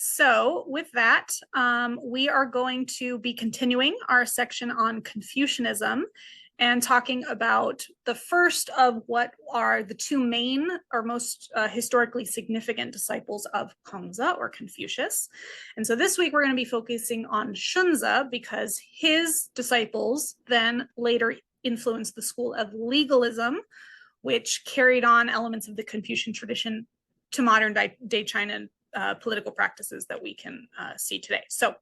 So with that, we are going to be continuing our section on Confucianism and talking about the first of what are the two main or most historically significant disciples of Xunzi or Confucius. And so this week we're going to be focusing on Xunzi because his disciples then later influenced the school of legalism, which carried on elements of the Confucian tradition to modern day China political practices that we can see today. So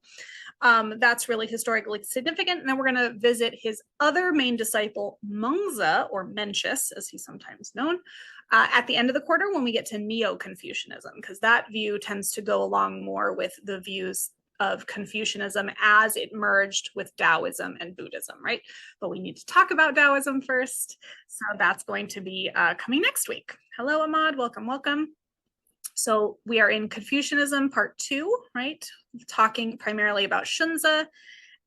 that's really historically significant. And then we're going to visit his other main disciple, Mengzi, or Mencius, as he's sometimes known, at the end of the quarter when we get to Neo-Confucianism, because that view tends to go along more with the views of Confucianism as it merged with Taoism and Buddhism, right? But we need to talk about Taoism first. So that's going to be coming next week. Hello, Ahmad. Welcome, welcome. So we are in Confucianism part 2, right? Talking primarily about Xunzi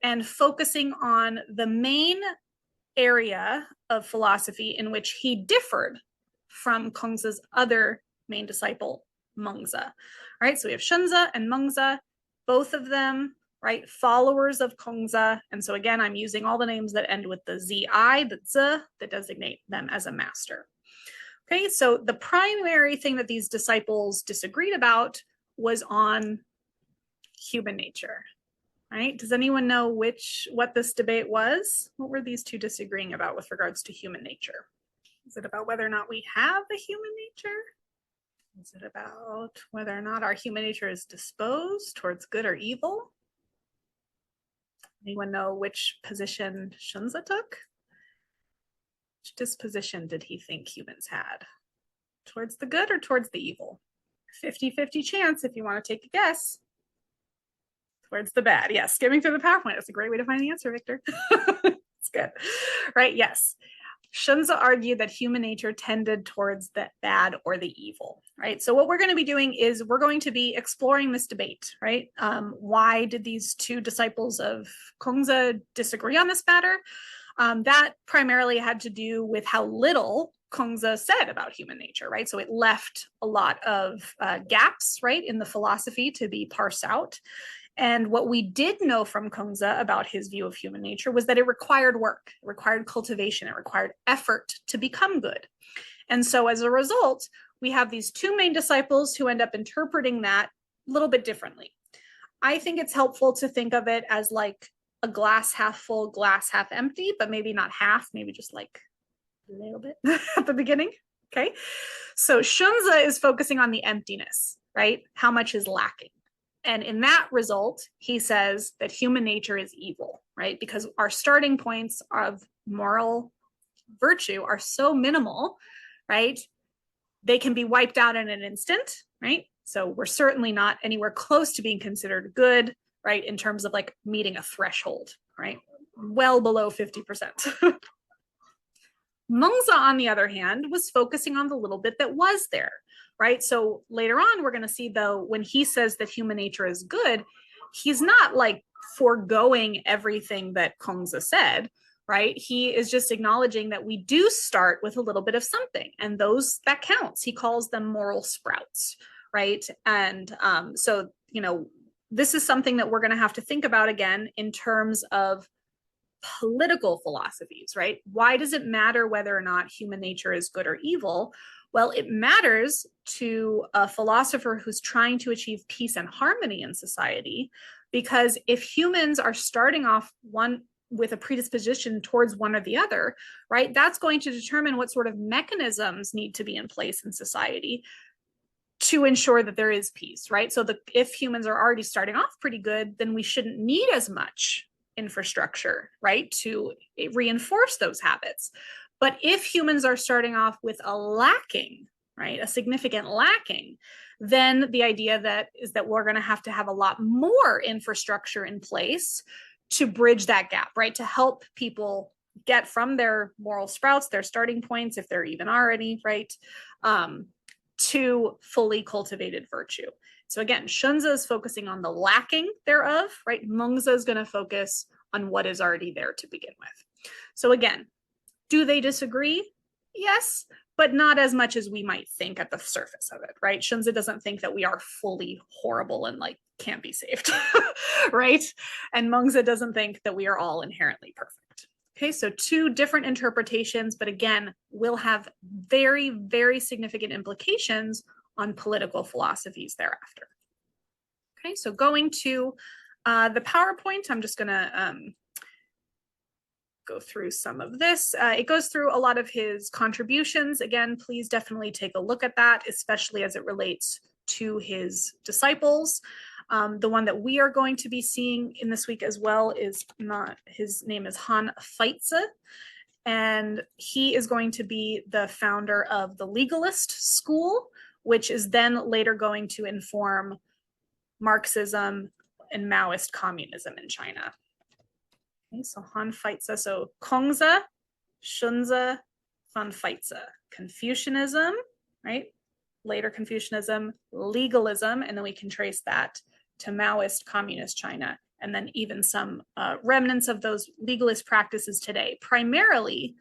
and focusing on the main area of philosophy in which he differed from Kongzi's other main disciple, Mengzi. Right? So we have Xunzi and Mengzi, both of them, right? Followers of Kongzi. And so again, I'm using all the names that end with the zi, the z, that designate them as a master. Okay, so the primary thing that these disciples disagreed about was on human nature, right? Does anyone know what this debate was? What were these two disagreeing about with regards to human nature? Is it about whether or not we have a human nature? Is it about whether or not our human nature is disposed towards good or evil? Anyone know which position Xunzi took? Which disposition did he think humans had? Towards the good or towards the evil? 50-50 chance if you want to take a guess. Towards the bad. Yes, skimming through the PowerPoint. That's a great way to find the answer, Victor. It's good. Right, yes. Xunzi argued that human nature tended towards the bad or the evil, right? So what we're going to be doing is we're going to be exploring this debate, right? Why did these two disciples of Kongzi disagree on this matter? That primarily had to do with how little Kongzi said about human nature, right? So it left a lot of gaps, right, in the philosophy to be parsed out. And what we did know from Kongzi about his view of human nature was that it required work, it required cultivation, it required effort to become good. And so as a result, we have these two main disciples who end up interpreting that a little bit differently. I think it's helpful to think of it as like a glass half full, glass half empty, but maybe not half, maybe just like a little bit at the beginning. Okay. So Xunzi is focusing on the emptiness, right? How much is lacking. And in that result, he says that human nature is evil, right? Because our starting points of moral virtue are so minimal, right? They can be wiped out in an instant, right? So we're certainly not anywhere close to being considered good, right? In terms of like meeting a threshold, right? Well below 50%. Mengzi, on the other hand, was focusing on the little bit that was there, right? So later on, we're going to see, though, when he says that human nature is good, he's not like foregoing everything that Kongzi said, right? He is just acknowledging that we do start with a little bit of something, and that counts. He calls them moral sprouts, right? And so, this is something that we're going to have to think about again in terms of political philosophies, right? Why does it matter whether or not human nature is good or evil? Well, it matters to a philosopher who's trying to achieve peace and harmony in society, because if humans are starting off with a predisposition towards one or the other, right, that's going to determine what sort of mechanisms need to be in place in society to ensure that there is peace, right? So if humans are already starting off pretty good, then we shouldn't need as much infrastructure, right, to reinforce those habits. But if humans are starting off with a lacking, right, a significant lacking, then the idea is that we're going to have a lot more infrastructure in place to bridge that gap, right, to help people get from their moral sprouts, their starting points, if they're even already, right, to fully cultivated virtue. So again, Xunzi is focusing on the lacking thereof, right? Mengzi is going to focus on what is already there to begin with. So again, do they disagree? Yes, but but not as much as we might think at the surface of it, right? Xunzi doesn't think that we are fully horrible and like can't be saved, right? And Mengzi doesn't think that we are all inherently perfect. Okay, so two different interpretations, but again, will have very, very significant implications on political philosophies thereafter. Okay, so going to the PowerPoint, I'm just gonna go through some of this. It goes through a lot of his contributions. Again, please definitely take a look at that, especially as it relates to his disciples. The one that we are going to be seeing in this week as well is not, his name is Han Feizi, and he is going to be the founder of the legalist school, which is then later going to inform Marxism and Maoist communism in China. Okay, so Han Feizi, so Kongzi, Xunzi, Han Feizi, Confucianism, right? Later Confucianism, legalism, and then we can trace that to Maoist communist China, and then even some remnants of those legalist practices today. Primarily,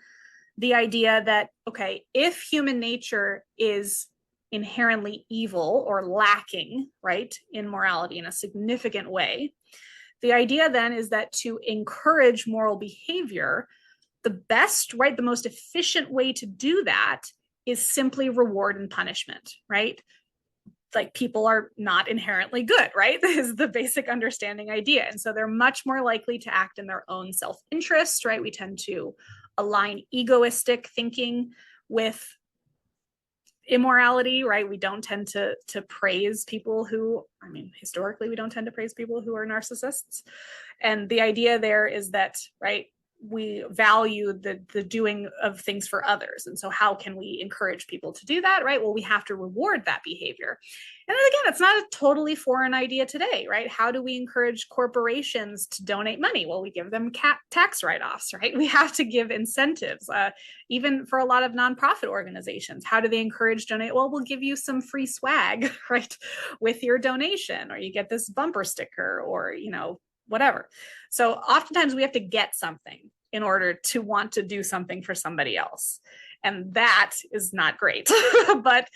the idea that, okay, if human nature is inherently evil or lacking, right, in morality in a significant way, the idea then is that to encourage moral behavior, the best, right, the most efficient way to do that is simply reward and punishment, right? Like people are not inherently good, right? This is the basic understanding idea. And so they're much more likely to act in their own self-interest, right? We tend to align egoistic thinking with immorality, right? We don't tend to praise people who, I mean, historically, we don't tend to praise people who are narcissists. And the idea there is that, right, we value the doing of things for others. And so how can we encourage people to do that, right? Well, we have to reward that behavior. And then again, it's not a totally foreign idea today, right? How do we encourage corporations to donate money? Well, we give them tax write-offs, right? We have to give incentives, even for a lot of nonprofit organizations. How do they encourage donate? Well, we'll give you some free swag, right, with your donation, or you get this bumper sticker, or, you know, whatever. So oftentimes we have to get something in order to want to do something for somebody else. And that is not great. But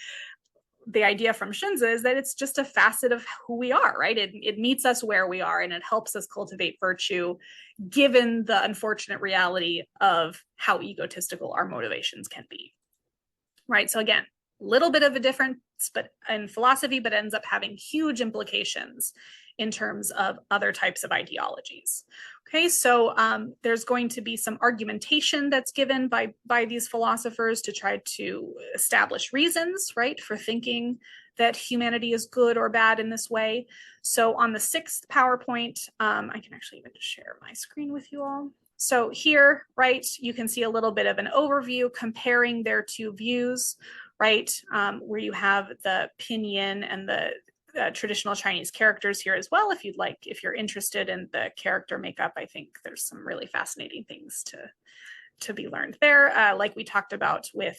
the idea from Xunzi is that it's just a facet of who we are, right? It meets us where we are, and it helps us cultivate virtue, given the unfortunate reality of how egotistical our motivations can be, right? So again, a little bit of a difference but in philosophy, but ends up having huge implications in terms of other types of ideologies. Okay, so there's going to be some argumentation that's given by these philosophers to try to establish reasons, right, for thinking that humanity is good or bad in this way. So on the 6th PowerPoint, I can actually even just share my screen with you all. So here, right, you can see a little bit of an overview comparing their two views, right, where you have the pinyin and the traditional Chinese characters here as well. If you'd like, if you're interested in the character makeup, I think there's some really fascinating things to be learned there. Like we talked about with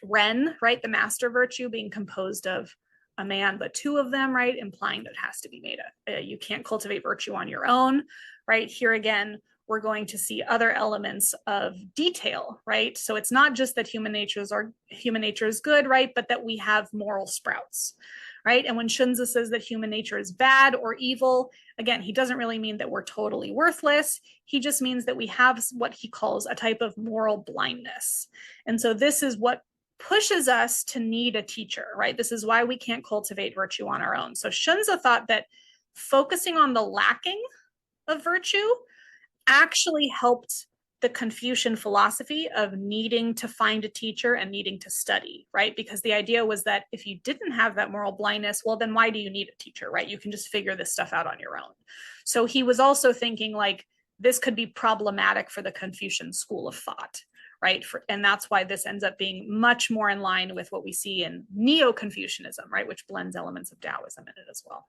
Ren, right, the master virtue being composed of a man, but two of them, right, implying that it has to be made you can't cultivate virtue on your own, right? Here again, we're going to see other elements of detail, right? So it's not just that human nature is good, right, but that we have moral sprouts, right? And when Xunzi says that human nature is bad or evil, again, he doesn't really mean that we're totally worthless. He just means that we have what he calls a type of moral blindness. And so this is what pushes us to need a teacher, right? This is why we can't cultivate virtue on our own. So Xunzi thought that focusing on the lacking of virtue actually helped the Confucian philosophy of needing to find a teacher and needing to study, right? Because the idea was that if you didn't have that moral blindness, well, then why do you need a teacher, right? You can just figure this stuff out on your own. So he was also thinking like this could be problematic for the Confucian school of thought, right? And that's why this ends up being much more in line with what we see in Neo-Confucianism, right? Which blends elements of Taoism in it as well.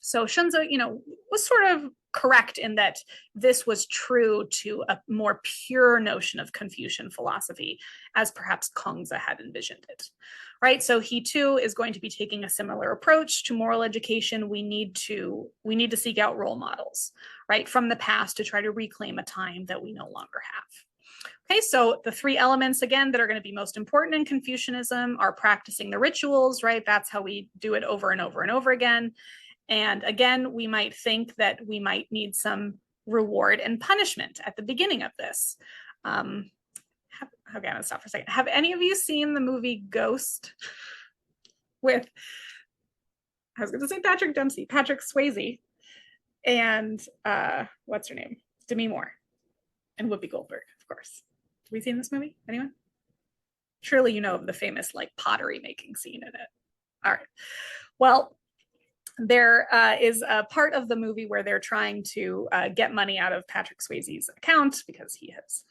So Xunzi, you know, was sort of correct in that this was true to a more pure notion of Confucian philosophy, as perhaps Kongzi had envisioned it, right? So he too is going to be taking a similar approach to moral education. We need to seek out role models, right, from the past to try to reclaim a time that we no longer have. Okay, so the three elements, again, that are going to be most important in Confucianism are practicing the rituals, right? That's how we do it over and over and over again. And again, we might think that we might need some reward and punishment at the beginning of this. Okay, I'm gonna stop for a second. Have any of you seen the movie Ghost with, I was gonna say Patrick Swayze, and what's her name? Demi Moore and Whoopi Goldberg, of course. Have we seen this movie? Anyone? Surely you know of the famous like pottery making scene in it. All right. Well, there is a part of the movie where they're trying to get money out of Patrick Swayze's account because he has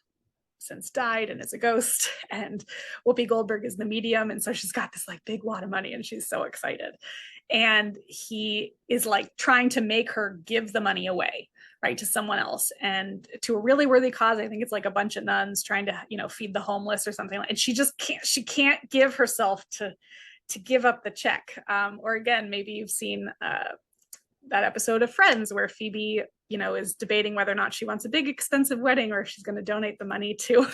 since died and is a ghost, and Whoopi Goldberg is the medium, and so she's got this like big wad of money and she's so excited, and he is like trying to make her give the money away, right, to someone else and to a really worthy cause. I think it's like a bunch of nuns trying to, you know, feed the homeless or something, and she just can't give herself to give up the check. Or again, maybe you've seen that episode of Friends where Phoebe, you know, is debating whether or not she wants a big expensive wedding or if she's going to donate the money to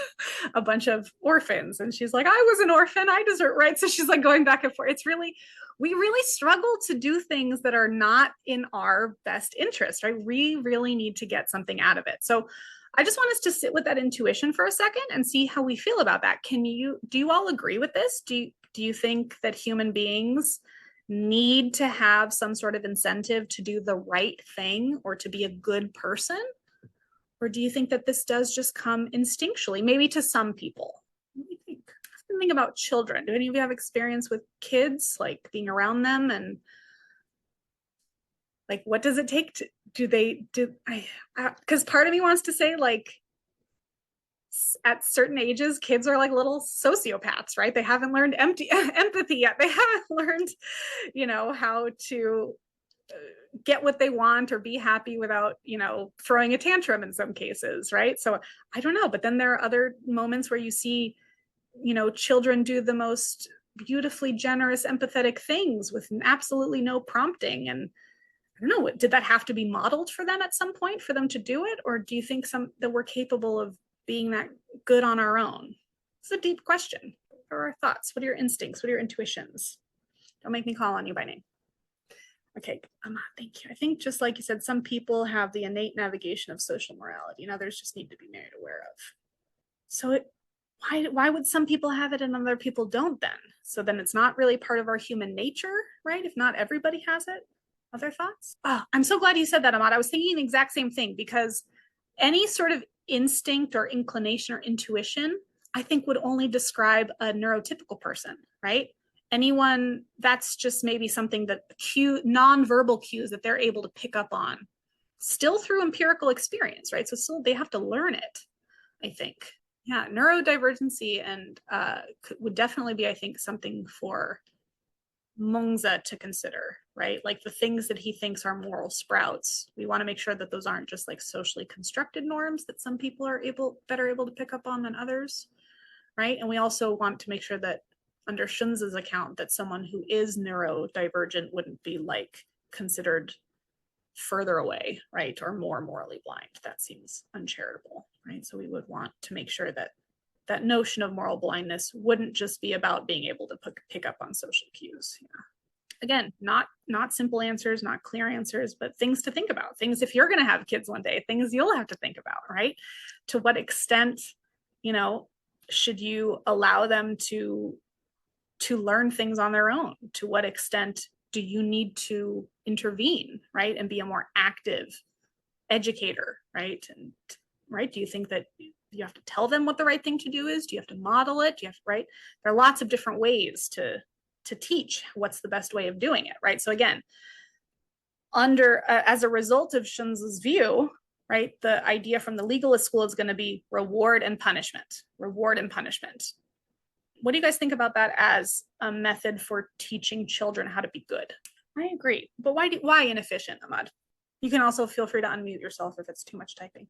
a bunch of orphans. And she's like, I was an orphan, I deserve, right? So she's like going back and forth. It's really, we really struggle to do things that are not in our best interest, right? We really need to get something out of it. So I just want us to sit with that intuition for a second and see how we feel about that. Do you all agree with this? Do you think that human beings need to have some sort of incentive to do the right thing or to be a good person? Or do you think that this does just come instinctually, maybe to some people? What do you think? Think about children. Do any of you have experience with kids, like being around them, and like what does it take to because part of me wants to say like at certain ages, kids are like little sociopaths, right? They haven't learned empathy yet. They haven't learned, you know, how to get what they want or be happy without, you know, throwing a tantrum in some cases, right? So I don't know. But then there are other moments where you see, you know, children do the most beautifully generous, empathetic things with absolutely no prompting. And I don't know, did that have to be modeled for them at some point for them to do it? Or do you think that we're capable of being that good on our own? It's a deep question. What are our thoughts? What are your instincts? What are your intuitions? Don't make me call on you by name. Okay, thank you. I think just like you said, some people have the innate navigation of social morality and others just need to be made aware of. So why would some people have it and other people don't then? So then it's not really part of our human nature, right? If not everybody has it. Other thoughts? Oh, I'm so glad you said that, Ahmad. I was thinking the exact same thing, because any sort of instinct or inclination or intuition, I think would only describe a neurotypical person, right? Anyone, that's just maybe something that nonverbal cues that they're able to pick up on still through empirical experience, right? So still they have to learn it, I think. Yeah, neurodivergency and would definitely be, I think, something for Mengzi to consider, right? Like the things that he thinks are moral sprouts. We want to make sure that those aren't just like socially constructed norms that some people are better able to pick up on than others, right? And we also want to make sure that under Xunzi's account that someone who is neurodivergent wouldn't be like considered further away, right? Or more morally blind. That seems uncharitable, right? So we would want to make sure that that notion of moral blindness wouldn't just be about being able to pick up on social cues. Yeah. Again, not simple answers, not clear answers, but things to think about. Things, if you're going to have kids one day, things you'll have to think about, right? To what extent, you know, should you allow them to learn things on their own? To what extent do you need to intervene, right? And be a more active educator, right? And right, do you think that you have to tell them what the right thing to do is? Do you have to model it? Do you have to, right? There are lots of different ways to teach what's the best way of doing it, right? So again, as a result of Xunzi's view, right, the idea from the legalist school is going to be reward and punishment. Reward and punishment. What do you guys think about that as a method for teaching children how to be good? I agree, but why inefficient, Ahmad? You can also feel free to unmute yourself if it's too much typing.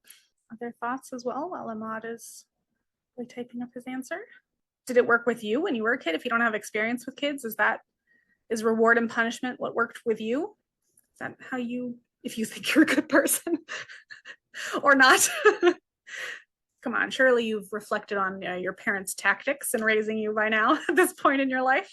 Other thoughts as well while Ahmad is really typing up his answer? Did it work with you when you were a kid? If you don't have experience with kids, is reward and punishment what worked with you? Is that how if you think you're a good person or not? Come on, surely you've reflected on your parents' tactics in raising you by now at this point in your life.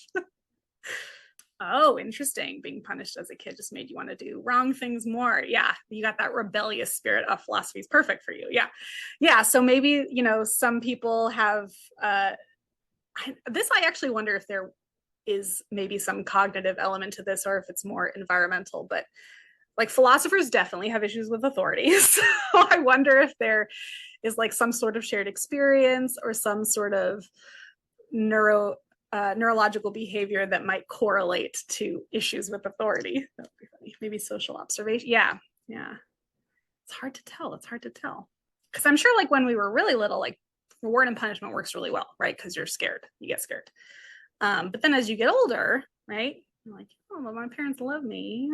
Oh, interesting. Being punished as a kid just made you want to do wrong things more. Yeah, you got that rebellious spirit of philosophy is perfect for you. Yeah. Yeah. So maybe, some people have this. I actually wonder if there is maybe some cognitive element to this or if it's more environmental, but like philosophers definitely have issues with authority. So I wonder if there is like some sort of shared experience or some sort of neurological behavior that might correlate to issues with authority. That would be funny. Maybe social observation. Yeah. Yeah. It's hard to tell. It's hard to tell. Because I'm sure like when we were really little, like reward and punishment works really well, right? Because you're scared. You get scared. But then as you get older, right? You're like, oh, well, my parents love me,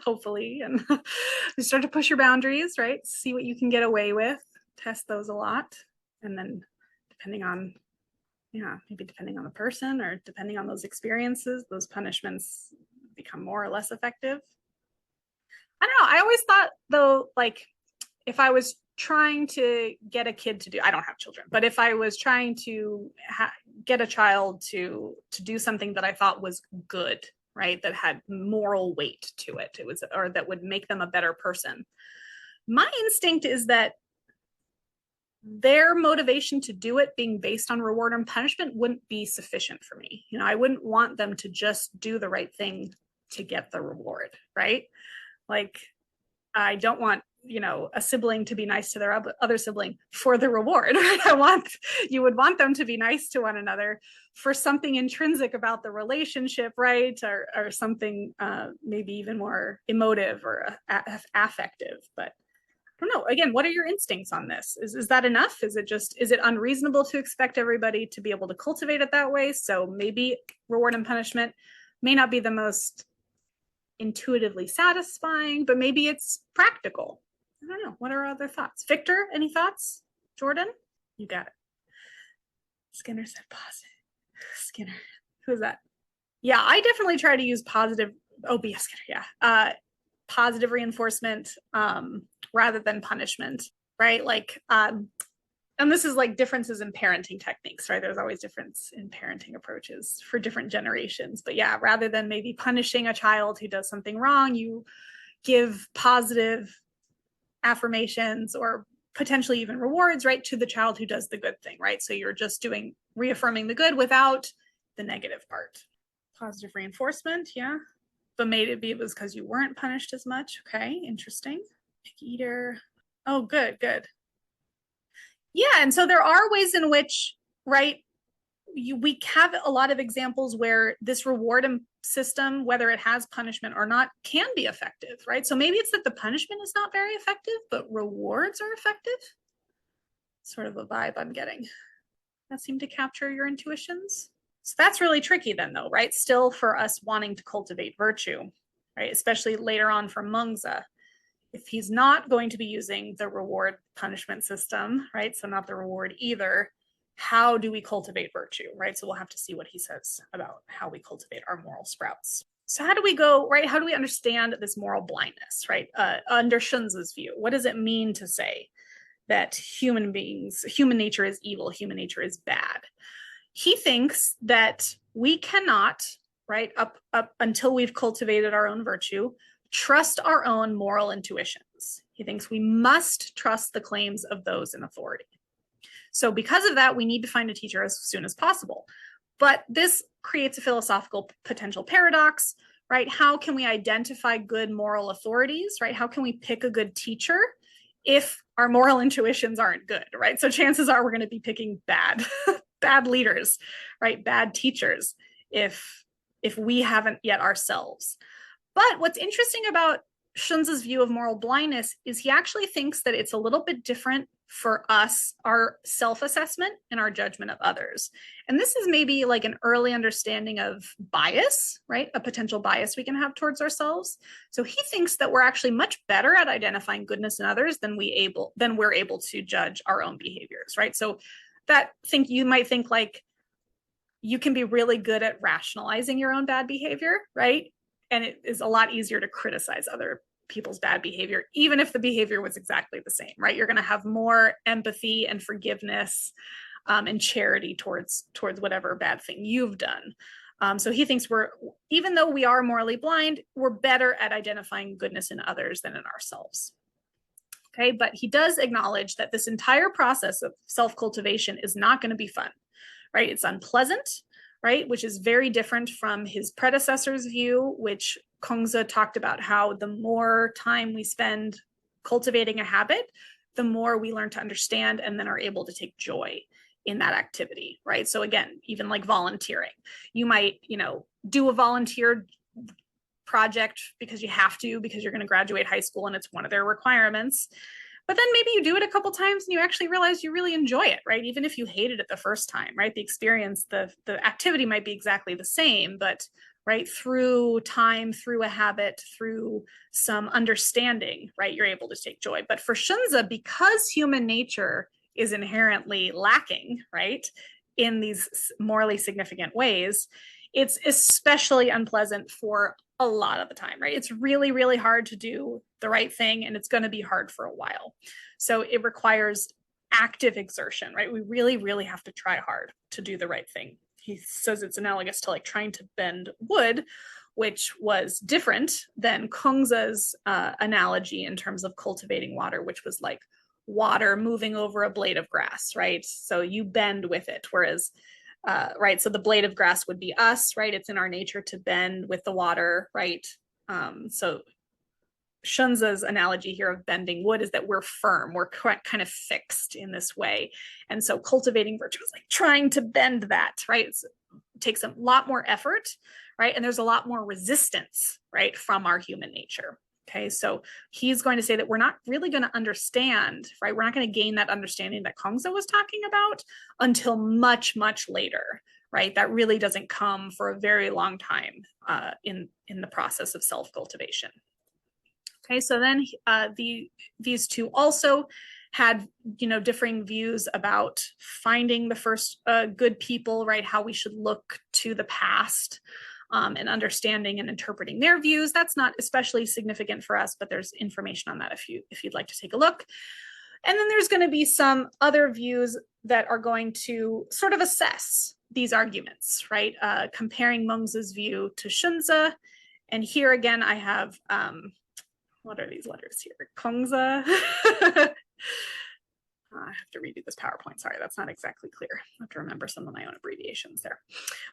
hopefully. And you start to push your boundaries, right? See what you can get away with, test those a lot. And then depending on the person or depending on those experiences, those punishments become more or less effective. I don't know. I always thought though, like if I was trying to get a kid to do, I don't have children, but if I was trying to get a child to do something that I thought was good, right, that had moral weight to it, or that would make them a better person, my instinct is that their motivation to do it being based on reward and punishment wouldn't be sufficient for me. I wouldn't want them to just do the right thing to get the reward, right? Like, I don't want, a sibling to be nice to their other sibling for the reward. Right? You would want them to be nice to one another for something intrinsic about the relationship, right? Or something maybe even more emotive or affective. But I don't know. Again, what are your instincts on this? Is that enough? Is it unreasonable to expect everybody to be able to cultivate it that way? So maybe reward and punishment may not be the most intuitively satisfying, but maybe it's practical. I don't know. What are other thoughts? Victor, any thoughts? Jordan? You got it. Skinner said positive. Skinner. Who is that? Yeah, I definitely try to use positive. Oh, B.S. Skinner, yeah. Positive reinforcement rather than punishment, right? Like, and this is like differences in parenting techniques, right? There's always difference in parenting approaches for different generations. But yeah, rather than maybe punishing a child who does something wrong, you give positive affirmations or potentially even rewards, right, to the child who does the good thing, right? So you're just reaffirming the good without the negative part. Positive reinforcement, yeah. But maybe it was because you weren't punished as much. Okay, interesting. Picky eater. Oh, good. Yeah, and so there are ways in which, right, we have a lot of examples where this reward system, whether it has punishment or not, can be effective, right? So maybe it's that the punishment is not very effective, but rewards are effective. Sort of a vibe I'm getting. That seemed to capture your intuitions. So that's really tricky then, though, right? Still for us wanting to cultivate virtue, right? Especially later on for Mengzi. If he's not going to be using the reward punishment system, right? So not the reward either, how do we cultivate virtue, right? So we'll have to see what he says about how we cultivate our moral sprouts. So how do we go, right? How do we understand this moral blindness, right? Under Xunzi's view, what does it mean to say that human nature is evil, human nature is bad? He thinks that we cannot, right, up until we've cultivated our own virtue, trust our own moral intuitions. He thinks we must trust the claims of those in authority. So because of that, we need to find a teacher as soon as possible. But this creates a philosophical potential paradox, right? How can we identify good moral authorities, right? How can we pick a good teacher if our moral intuitions aren't good, right? So chances are we're going to be picking bad leaders, right? Bad teachers if we haven't yet ourselves. But what's interesting about Xunzi's view of moral blindness is he actually thinks that it's a little bit different for us, our self-assessment and our judgment of others. And this is maybe like an early understanding of bias, right? A potential bias we can have towards ourselves. So he thinks that we're actually much better at identifying goodness in others than we're able to judge our own behaviors, right? So you might think like you can be really good at rationalizing your own bad behavior, right? And it is a lot easier to criticize other people's bad behavior, even if the behavior was exactly the same, right? You're going to have more empathy and forgiveness and charity towards whatever bad thing you've done. So he thinks even though we are morally blind, we're better at identifying goodness in others than in ourselves. Okay, but he does acknowledge that this entire process of self-cultivation is not going to be fun, right? It's unpleasant, right? Which is very different from his predecessor's view, which Xunzi talked about how the more time we spend cultivating a habit, the more we learn to understand and then are able to take joy in that activity, right? So again, even like volunteering, you might, do a volunteer project because you have to, because you're going to graduate high school and it's one of their requirements. But then maybe you do it a couple times and you actually realize you really enjoy it, right? Even if you hated it the first time, right? The experience, the activity might be exactly the same, but right, through time, through a habit, through some understanding, right, you're able to take joy. But for Xunzi, because human nature is inherently lacking, right, in these morally significant ways, it's especially unpleasant for a lot of the time, right? It's really, really hard to do the right thing, and it's going to be hard for a while. So it requires active exertion, right? We really, really have to try hard to do the right thing. He says it's analogous to like trying to bend wood, which was different than Xunzi's analogy in terms of cultivating water, which was like water moving over a blade of grass, right? So you bend with it, whereas right, so the blade of grass would be us, right? It's in our nature to bend with the water, right? So Xunzi's analogy here of bending wood is that we're firm, we're kind of fixed in this way. And so cultivating virtue is like trying to bend that, right? It takes a lot more effort, right? And there's a lot more resistance, right, from our human nature. Okay, so he's going to say that we're not really going to understand, right? We're not going to gain that understanding that Xunzi was talking about until much, much later, right? That really doesn't come for a very long time in the process of self-cultivation. Okay, so then these two also had, differing views about finding the first good people, right? How we should look to the past. And understanding and interpreting their views. That's not especially significant for us, but there's information on that if you'd like to take a look. And then there's going to be some other views that are going to sort of assess these arguments, right? Comparing Mengzi's view to Xunzi. And here again, I have, what are these letters here? Xunzi. I have to redo this PowerPoint. Sorry, that's not exactly clear. I have to remember some of my own abbreviations there.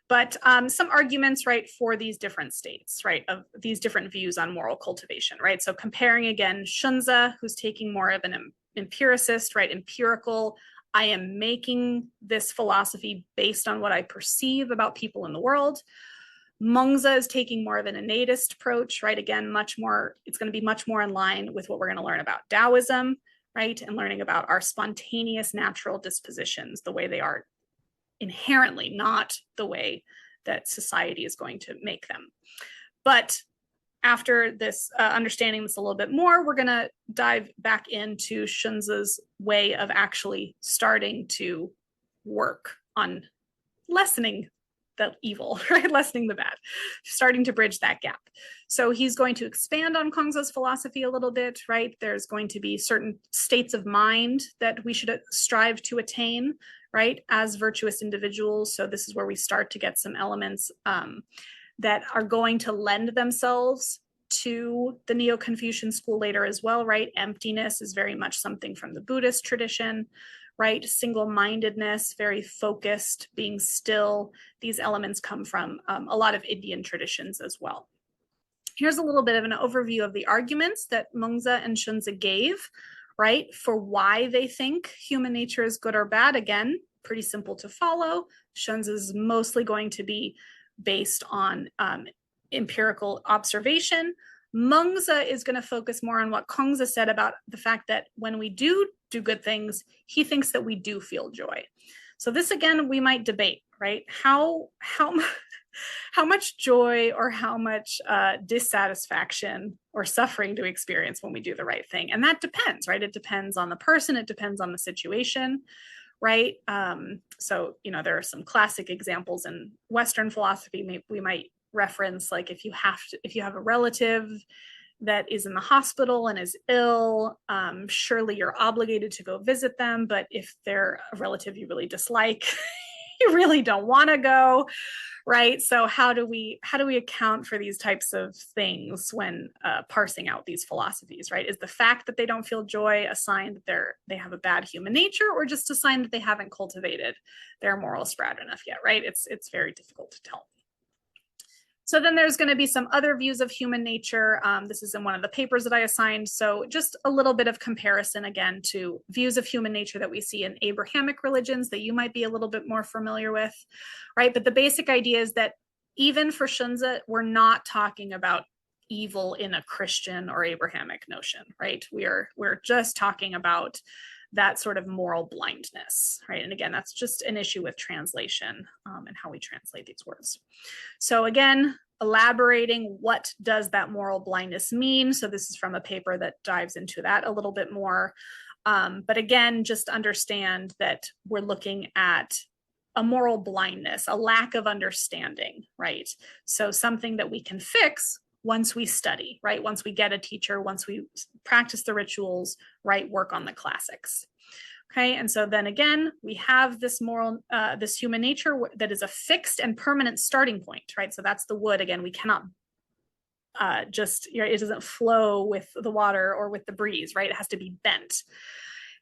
But some arguments, right, for these different states, right, of these different views on moral cultivation, right? So comparing again Xunzi, who's taking more of an empiricist, right, empirical, I am making this philosophy based on what I perceive about people in the world. Mengzi is taking more of an innatist approach, right? Again, it's going to be much more in line with what we're going to learn about Taoism, right? And learning about our spontaneous natural dispositions, the way they are inherently, not the way that society is going to make them. But after this, understanding this a little bit more, we're going to dive back into Xunzi's way of actually starting to work on lessening the evil, right? Lessening the bad, starting to bridge that gap. So he's going to expand on Xunzi's philosophy a little bit, right? There's going to be certain states of mind that we should strive to attain, right, as virtuous individuals. So this is where we start to get some elements that are going to lend themselves to the Neo-Confucian school later as well, right? Emptiness is very much something from the Buddhist tradition, right? Single-mindedness, very focused, being still. These elements come from a lot of Indian traditions as well. Here's a little bit of an overview of the arguments that Mengzi and Xunzi gave, right, for why they think human nature is good or bad. Again, pretty simple to follow. Xunzi is mostly going to be based on empirical observation. Mengzi is going to focus more on what Xunzi said about the fact that when we do good things, he thinks that we do feel joy. So this, again, we might debate, right? How much joy or how much dissatisfaction or suffering do we experience when we do the right thing? And that depends, right? It depends on the person. It depends on the situation, right? So, there are some classic examples in Western philosophy we might reference, like if you have a relative that is in the hospital and is ill, surely you're obligated to go visit them. But if they're a relative you really dislike, you really don't want to go, right? So how do we account for these types of things when parsing out these philosophies, right? Is the fact that they don't feel joy a sign that they have a bad human nature, or just a sign that they haven't cultivated their moral sprout enough yet, right? It's very difficult to tell. So then there's going to be some other views of human nature. This is in one of the papers that I assigned. So just a little bit of comparison again to views of human nature that we see in Abrahamic religions that you might be a little bit more familiar with, right? But the basic idea is that even for Xunzi, we're not talking about evil in a Christian or Abrahamic notion, right? We're just talking about that sort of moral blindness, right? And again, that's just an issue with translation and how we translate these words. So again, elaborating what does that moral blindness mean? So this is from a paper that dives into that a little bit more. But again, just understand that we're looking at a moral blindness, a lack of understanding, right? So something that we can fix once we study, right? Once we get a teacher, once we practice the rituals, right? Work on the classics. Okay, and so then again, we have this moral, this human nature that is a fixed and permanent starting point, right? So that's the wood. Again, we cannot just, it doesn't flow with the water or with the breeze, right? It has to be bent.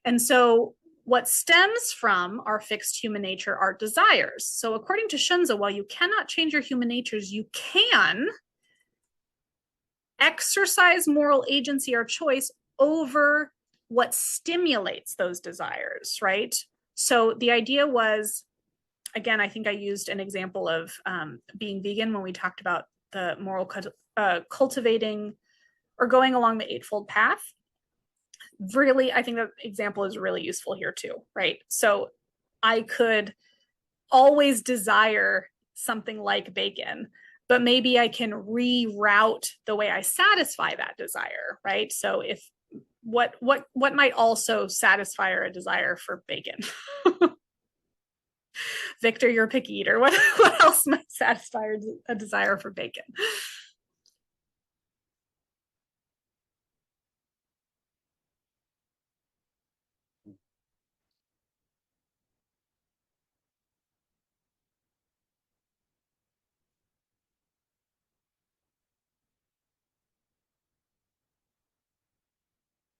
And so what stems from our fixed human nature are desires. So according to Xunzi, while you cannot change your human natures, you can exercise moral agency or choice over what stimulates those desires, right? So the idea was, again, I think I used an example of being vegan when we talked about the moral cultivating or going along the Eightfold Path. Really, I think that example is really useful here too, right? So I could always desire something like bacon, but maybe I can reroute the way I satisfy that desire, right? So if what might also satisfy a desire for bacon? Victor, you're a picky eater. What else might satisfy a desire for bacon?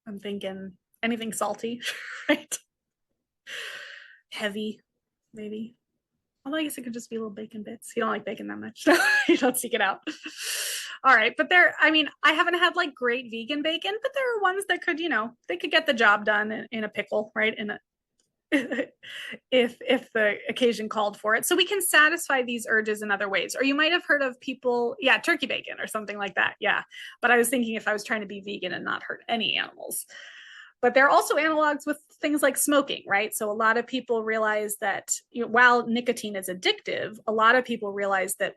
I'm thinking anything salty, right? Heavy, maybe. Although I guess it could just be little bacon bits. You don't like bacon that much, so you don't seek it out. All right, but I mean, I haven't had like great vegan bacon, but there are ones that could, they could get the job done in a pickle, right? If the occasion called for it. So we can satisfy these urges in other ways. Or you might have heard of people, turkey bacon or something like that. Yeah. But I was thinking if I was trying to be vegan and not hurt any animals. But there are also analogs with things like smoking, right? So a lot of people realize that while nicotine is addictive, a lot of people realize that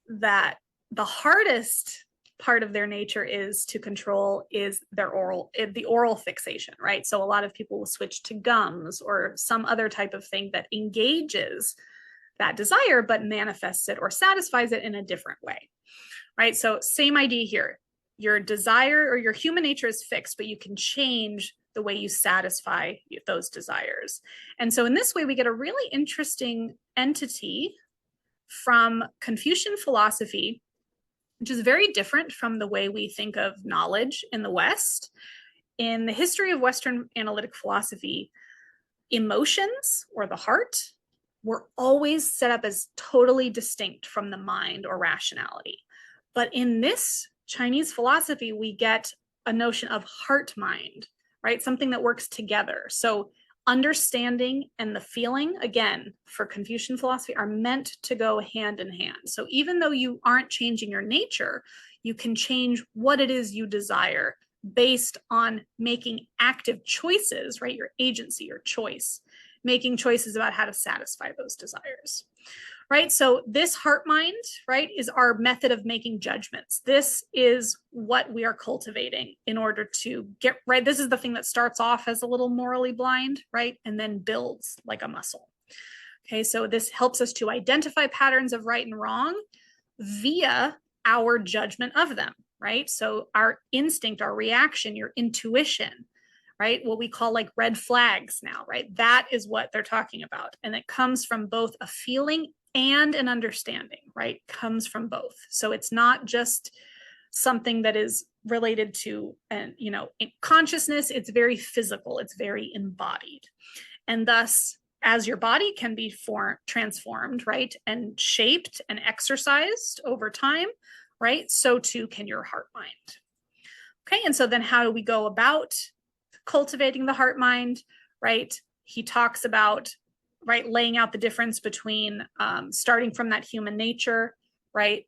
the hardest part of their nature is to control is the oral fixation, right? So a lot of people will switch to gums or some other type of thing that engages that desire, but manifests it or satisfies it in a different way, right? So same idea here. Your desire or your human nature is fixed, but you can change the way you satisfy those desires. And so in this way, we get a really interesting entity from Confucian philosophy, which is very different from the way we think of knowledge in the West. In the history of Western analytic philosophy, emotions or the heart were always set up as totally distinct from the mind or rationality. But in this Chinese philosophy, we get a notion of heart mind, right? Something that works together. So understanding and the feeling, again, for Confucian philosophy, are meant to go hand in hand. So even though you aren't changing your nature, you can change what it is you desire based on making active choices, right? Your agency, your choice, making choices about how to satisfy those desires. Right? So this heart mind, right, is our method of making judgments. This is what we are cultivating in order to get right. This is the thing that starts off as a little morally blind, right? And then builds like a muscle. Okay, so this helps us to identify patterns of right and wrong via our judgment of them, right? So our instinct, our reaction, your intuition, right? What we call like red flags now, right? That is what they're talking about. And it comes from both a feeling and an understanding, right? Comes from both. So it's not just something that is related to, consciousness. It's very physical. It's very embodied. And thus, as your body can be transformed, right, and shaped and exercised over time, right, so too can your heart mind. Okay, and so then how do we go about cultivating the heart mind, right? He talks about, right, laying out the difference between starting from that human nature, right,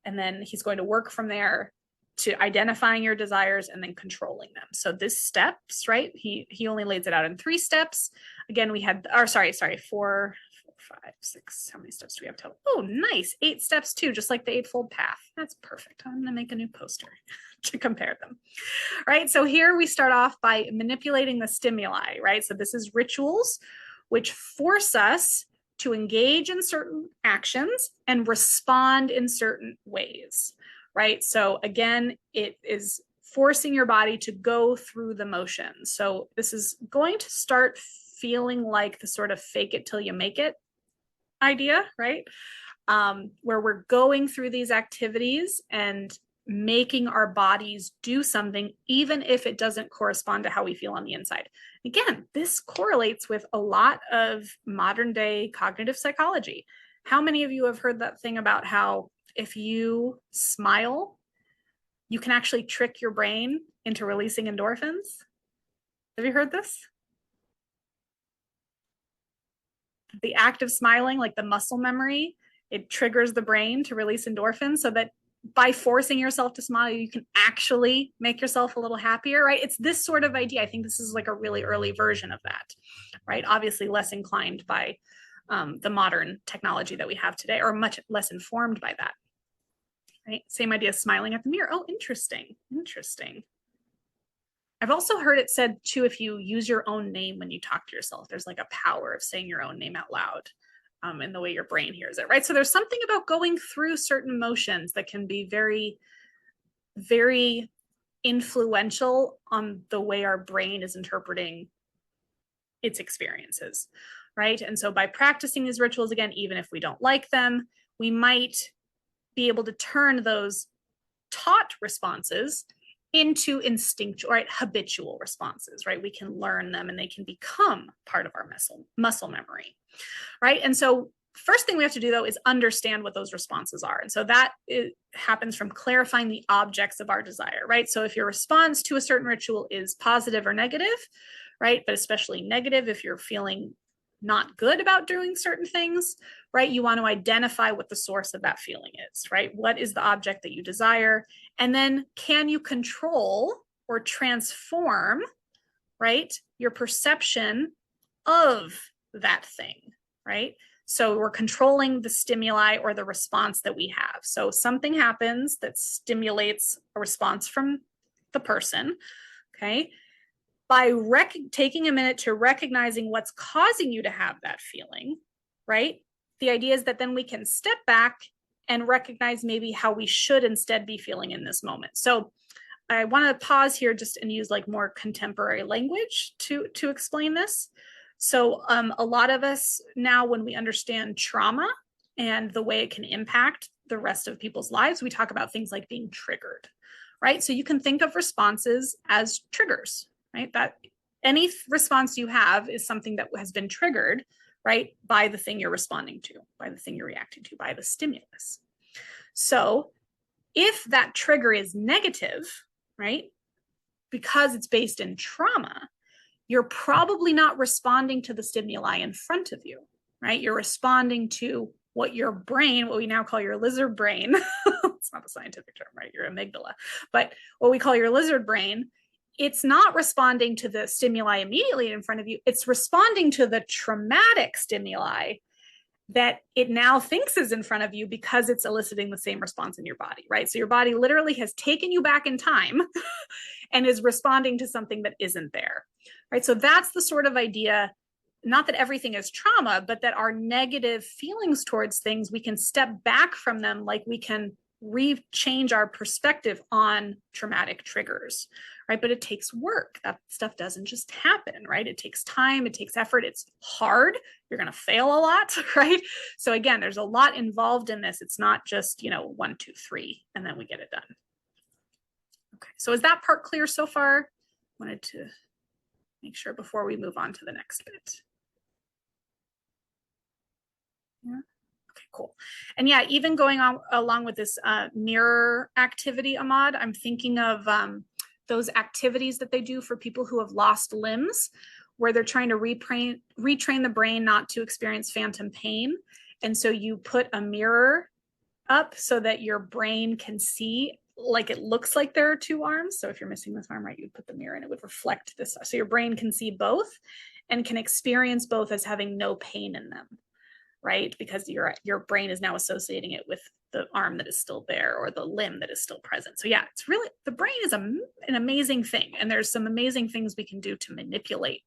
and then he's going to work from there to identifying your desires and then controlling them. So this steps, right? He only lays it out in 3 steps. Again, we had, four, 5, 6. How many steps do we have total? Oh, nice. 8 steps too, just like the Eightfold Path. That's perfect. I'm gonna make a new poster to compare them. Right. So here we start off by manipulating the stimuli, right? So this is rituals, which force us to engage in certain actions and respond in certain ways, right? So again, it is forcing your body to go through the motions. So this is going to start feeling like the sort of fake it till you make it idea, right? Where we're going through these activities and making our bodies do something, even if it doesn't correspond to how we feel on the inside. Again, this correlates with a lot of modern day cognitive psychology. How many of you have heard that thing about how if you smile, you can actually trick your brain into releasing endorphins? Have you heard this? The act of smiling, like the muscle memory, it triggers the brain to release endorphins so that by forcing yourself to smile, you can actually make yourself a little happier, right? It's this sort of idea. I think this is like a really early version of that, right? Obviously less inclined by the modern technology that we have today, or much less informed by that, right? Same idea, smiling at the mirror. Oh, interesting, interesting. I've also heard it said too, if you use your own name when you talk to yourself, there's like a power of saying your own name out loud. In the way your brain hears it, right? So there's something about going through certain emotions that can be very, very influential on the way our brain is interpreting its experiences, right? And so by practicing these rituals, again, even if we don't like them, we might be able to turn those taught responses into instinctual, right, habitual responses, right? We can learn them and they can become part of our muscle memory, right? And so first thing we have to do though is understand what those responses are. And so that happens from clarifying the objects of our desire, right? So if your response to a certain ritual is positive or negative, right, but especially negative if you're feeling not good about doing certain things, right? You want to identify what the source of that feeling is, right? What is the object that you desire? And then can you control or transform, right, your perception of that thing, right? So we're controlling the stimuli or the response that we have. So something happens that stimulates a response from the person, okay? By taking a minute to recognizing what's causing you to have that feeling, right? The idea is that then we can step back and recognize maybe how we should instead be feeling in this moment. So I want to pause here just and use like more contemporary language to explain this. So a lot of us now, when we understand trauma and the way it can impact the rest of people's lives, we talk about things like being triggered, right? So you can think of responses as triggers, right? That any response you have is something that has been triggered, right, by the thing you're responding to, by the thing you're reacting to, by the stimulus. So if that trigger is negative, right, because it's based in trauma, you're probably not responding to the stimuli in front of you, right? You're responding to what your brain, what we now call your lizard brain, it's not a scientific term, right? Your amygdala, but what we call your lizard brain, it's not responding to the stimuli immediately in front of you. It's responding to the traumatic stimuli that it now thinks is in front of you because it's eliciting the same response in your body, right? So your body literally has taken you back in time and is responding to something that isn't there, right? So that's the sort of idea, not that everything is trauma, but that our negative feelings towards things, we can step back from them like we can change our perspective on traumatic triggers, right? But it takes work. That stuff doesn't just happen, right? It takes time, it takes effort, it's hard. You're going to fail a lot, right? So again, there's a lot involved in this. It's not just, 1, 2, 3, and then we get it done. Okay, so is that part clear so far? Wanted to make sure before we move on to the next bit. Yeah. Okay, cool. And yeah, even going on along with this mirror activity, Ahmad, I'm thinking of those activities that they do for people who have lost limbs, where they're trying to retrain the brain not to experience phantom pain. And so you put a mirror up so that your brain can see, like, it looks like there are two arms. So if you're missing this arm, right, you put the mirror and it would reflect this. So your brain can see both and can experience both as having no pain in them, right? Because your brain is now associating it with the arm that is still there or the limb that is still present. So yeah, it's really, the brain is an amazing thing. And there's some amazing things we can do to manipulate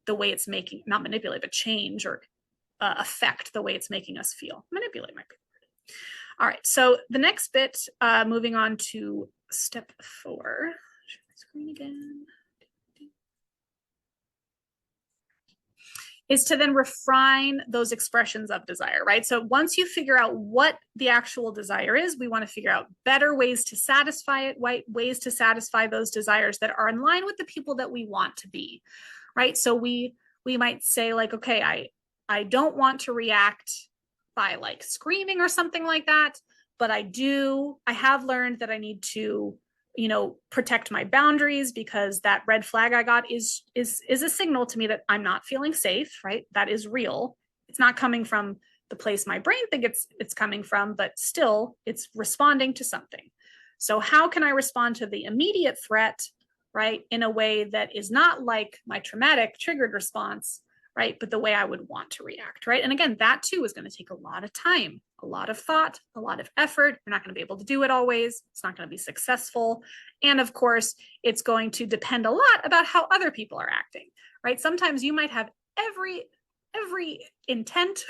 the way it's making, not manipulate, but change or affect the way it's making us feel. Manipulate might be the word. All right, so the next bit, moving on to step 4. Share my screen again. Is to then refine those expressions of desire, right? So once you figure out what the actual desire is, we want to figure out better ways to satisfy it, ways to satisfy those desires that are in line with the people that we want to be, right? So we might say, like, okay, I don't want to react by like screaming or something like that, but I have learned that I need to, protect my boundaries, because that red flag I got is a signal to me that I'm not feeling safe, right? That is real. It's not coming from the place my brain thinks it's coming from, but still it's responding to something. So how can I respond to the immediate threat, right, in a way that is not like my traumatic triggered response, right, but the way I would want to react, right? And again, that too is going to take a lot of time, a lot of thought, a lot of effort. You're not going to be able to do it always. It's not going to be successful. And of course, it's going to depend a lot about how other people are acting, right? Sometimes you might have every intent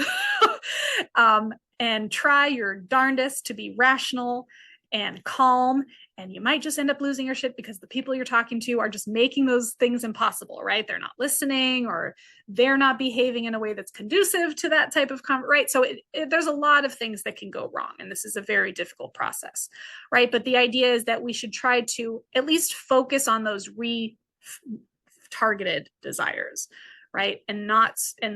and try your darndest to be rational and calm, and you might just end up losing your shit because the people you're talking to are just making those things impossible, right? They're not listening, or they're not behaving in a way that's conducive to that type of right? So there's a lot of things that can go wrong, and this is a very difficult process, right? But the idea is that we should try to at least focus on those targeted desires, right? And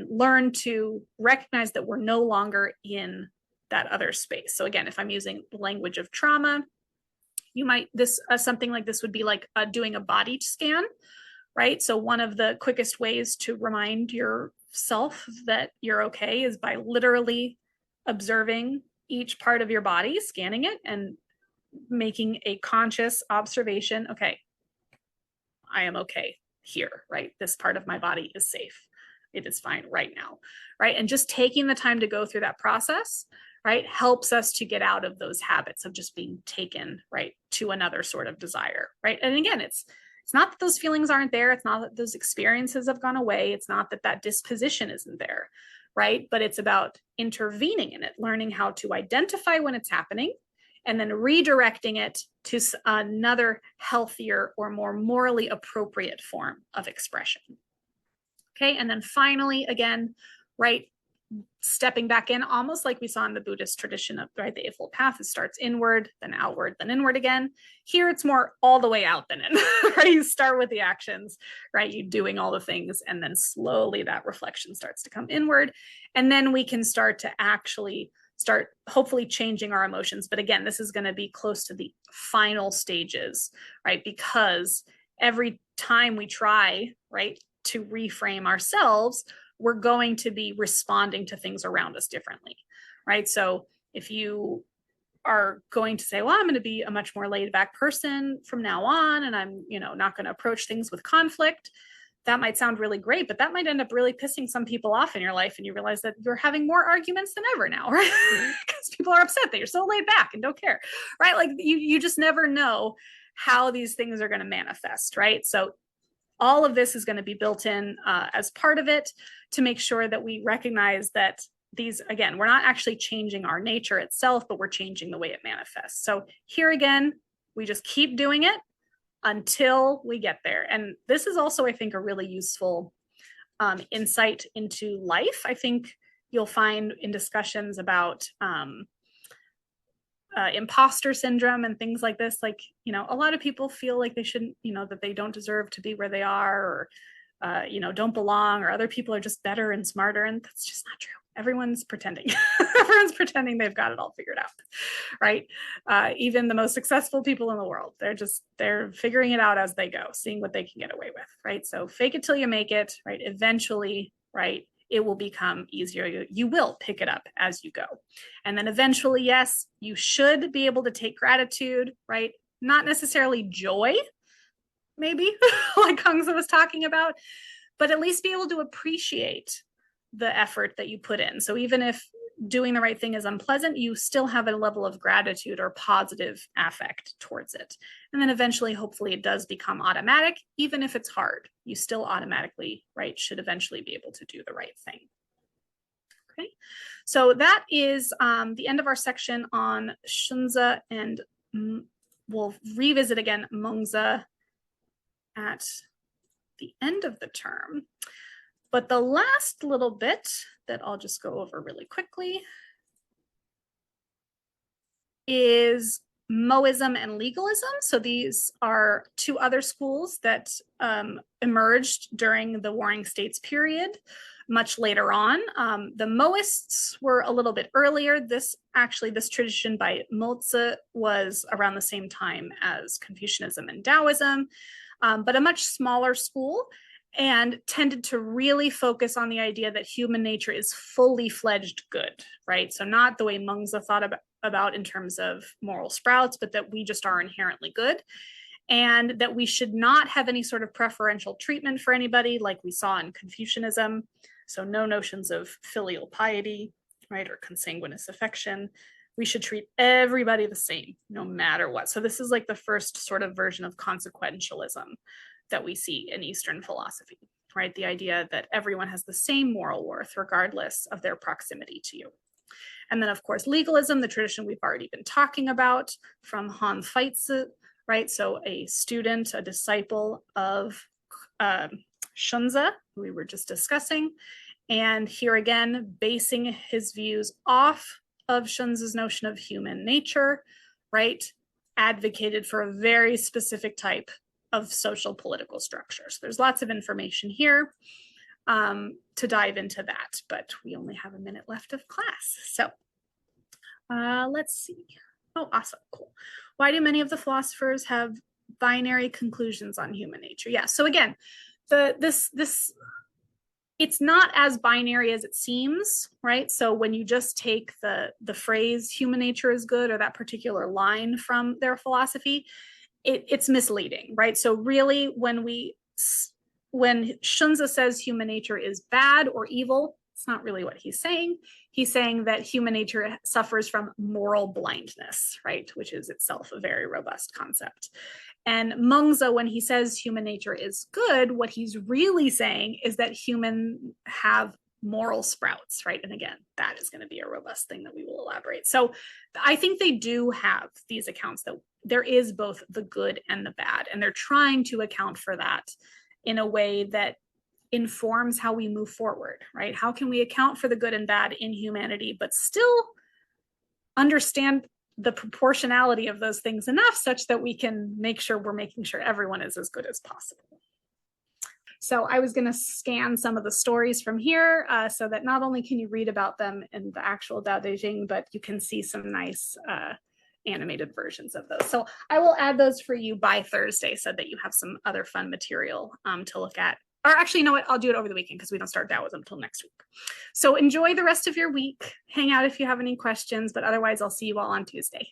learn to recognize that we're no longer in that other space. So again, if I'm using the language of trauma, you might, something like this would be like doing a body scan, right? So one of the quickest ways to remind yourself that you're okay is by literally observing each part of your body, scanning it, and making a conscious observation. Okay, I am okay here, right? This part of my body is safe. It is fine right now, right? And just taking the time to go through that process, right, helps us to get out of those habits of just being taken, right, to another sort of desire, right? And again, it's not that those feelings aren't there. It's not that those experiences have gone away. It's not that that disposition isn't there, right? But it's about intervening in it, learning how to identify when it's happening, and then redirecting it to another healthier or more morally appropriate form of expression. Okay, and then finally, again, right, stepping back in, almost like we saw in the Buddhist tradition of, right, the Eightfold Path. It starts inward, then outward, then inward again. Here it's more all the way out than in, right? You start with the actions, right? You doing all the things, and then slowly that reflection starts to come inward. And then we can start to actually start hopefully changing our emotions. But again, this is going to be close to the final stages, right? Because every time we try, right, to reframe ourselves, we're going to be responding to things around us differently, right? So if you are going to say, well, I'm going to be a much more laid back person from now on, and I'm, not going to approach things with conflict, that might sound really great, but that might end up really pissing some people off in your life, and you realize that you're having more arguments than ever now, right? Because people are upset that you're so laid back and don't care, right? Like you just never know how these things are going to manifest, right? So all of this is going to be built in as part of it, to make sure that we recognize that these, again, we're not actually changing our nature itself, but we're changing the way it manifests. So here again, we just keep doing it until we get there. And this is also, I think, a really useful insight into life. I think you'll find in discussions about imposter syndrome and things like this, like, you know, a lot of people feel like they shouldn't, you know, that they don't deserve to be where they are, or you know, don't belong, or other people are just better and smarter. And that's just not true. Everyone's pretending. Everyone's pretending they've got it all figured out, right? Even the most successful people in the world, they're figuring it out as they go, seeing what they can get away with, right? So fake it till you make it, right? Eventually, right, it will become easier. You will pick it up as you go. And then eventually, yes, you should be able to take gratitude, right? Not necessarily joy, maybe, like Xunzi was talking about, but at least be able to appreciate the effort that you put in. So even if doing the right thing is unpleasant, you still have a level of gratitude or positive affect towards it. And then eventually, hopefully, it does become automatic. Even if it's hard, you still automatically, right, should eventually be able to do the right thing. Okay, so that is the end of our section on Xunzi, and we'll revisit again Mengzi at the end of the term. But the last little bit that I'll just go over really quickly is Mohism and legalism. So these are two other schools that emerged during the Warring States period, much later on. The Mohists were a little bit earlier. This tradition by Mozi was around the same time as Confucianism and Taoism, but a much smaller school, and tended to really focus on the idea that human nature is fully fledged good, right? So not the way Mengzi thought about in terms of moral sprouts, but that we just are inherently good, and that we should not have any sort of preferential treatment for anybody like we saw in Confucianism. So no notions of filial piety, right, or consanguineous affection. We should treat everybody the same, no matter what. So this is like the first sort of version of consequentialism that we see in Eastern philosophy, right? The idea that everyone has the same moral worth regardless of their proximity to you. And then, of course, legalism, the tradition we've already been talking about from Feizi, right? So a student, a disciple of Xunzi, who we were just discussing. And here again, basing his views off of Xunzi's notion of human nature, right? Advocated for a very specific type of social political structure. So there's lots of information here to dive into that, but we only have a minute left of class. So let's see. Oh, awesome, cool. Why do many of the philosophers have binary conclusions on human nature? Yeah, so again, it's not as binary as it seems, right? So when you just take the phrase human nature is good, or that particular line from their philosophy, it's misleading, right? So really, when Xunzi says human nature is bad or evil, it's not really what he's saying. He's saying that human nature suffers from moral blindness, right? Which is itself a very robust concept. And Mengzi, when he says human nature is good, what he's really saying is that humans have moral sprouts, right? And again, that is going to be a robust thing that we will elaborate. So I think they do have these accounts that there is both the good and the bad, and they're trying to account for that in a way that informs how we move forward, right? How can we account for the good and bad in humanity, but still understand the proportionality of those things enough such that we can make sure we're making sure everyone is as good as possible. So I was going to scan some of the stories from here so that not only can you read about them in the actual Dao De Jing, but you can see some nice animated versions of those. So I will add those for you by Thursday so that you have some other fun material to look at. Or actually, you know what? I'll do it over the weekend because we don't start Taoism until next week. So enjoy the rest of your week. Hang out if you have any questions, but otherwise I'll see you all on Tuesday.